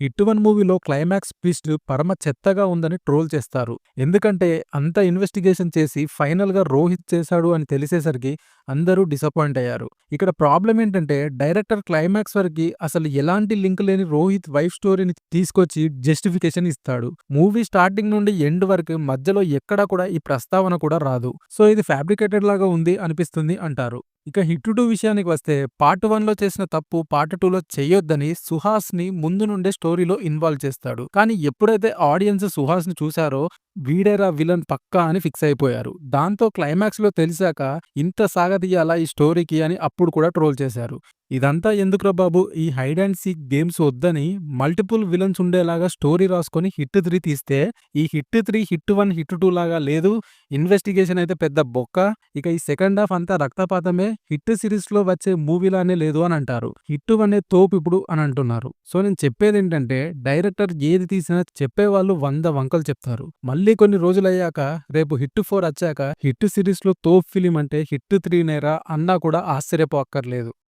Hit 1 మూవీలో climax twist పరమ చెత్తగా ఉందని ట్రోల్ చేస్తారు. ఎందుకంటే అంత ఇన్వెస్టిగేషన్ చేసి ఫైనల్‌గా రోహిత్ చేశాడు అని తెలిసేసరికి అందరూ డిసప్పాయింట్ అయ్యారు. ఇక్కడ ప్రాబ్లమ్ ఏంటంటే డైరెక్టర్ క్లైమాక్స్ వరకి అసలు ఎలాంటి లింక్ లేని రోహిత్ వైఫ్ స్టోరీని తీసుకొచ్చి జస్టిఫికేషన్ ఇస్తాడు. మూవీ స్టార్టింగ్ నుండి ఎండ్ వరకు మధ్యలో ఎక్కడా కూడా ఈ ప్రస్తావన కూడా రాదు. సో ఇది ఫ్యాబ్రికేటెడ్ లాగా ఉంది అనిపిస్తుంది అంటారు. ఇక హిట్ 2 విషయానికి వస్తే పార్ట్ 1లో చేసిన తప్పు పార్ట్ 2లో చెయ్యొద్దని సుహాస్‌ని ముందు నుండే స్టోరీలో ఇన్వాల్వ్ చేస్తాడు. కానీ ఎప్పుడైతే ఆడియన్స్ సుహాస్‌ని చూసారో వీడేరా విలన్ పక్కా అని ఫిక్స్ అయిపోయారు. దాంతో క్లైమాక్స్‌లో తెలిసాక ఇంత సాగదీయాలా ఈ స్టోరీకి అని అప్పుడు కూడా ట్రోల్ చేశారు. ఇదంతా ఎందుకురా బాబు ఈ హైడ్ అండ్ సీక్ గేమ్స్ వద్దని మల్టిపుల్ విలన్స్ ఉండేలాగా స్టోరీ రాసుకొని హిట్ 3 తీస్తే ఈ హిట్ 3 హిట్ 1 హిట్ 2 లాగా లేదు. ఇన్వెస్టిగేషన్ అయితే పెద్ద బొక్క. ఇక ఈ సెకండ్ హాఫ్ అంతా రక్తపాతమే. హిట్ సిరీస్‌లో వచ్చే మూవీలానే లేదు అని అంటారు. హిట్ 1 తోపు ఇప్పుడు అని అంటున్నారు. సో నేను చెప్పేదేంటంటే డైరెక్టర్ ఏది తీసినా చెప్పేవాళ్ళు 100 వంకలు చెప్తారు. మళ్ళీ కొన్ని రోజులయ్యాక రేపు హిట్ 4 వచ్చాక హిట్ సిరీస్‌లో తోపు ఫిల్మ్ అంటే హిట్ 3 నేరా అన్నా కూడా ఆశ్చర్యపోక్కర్లేదు.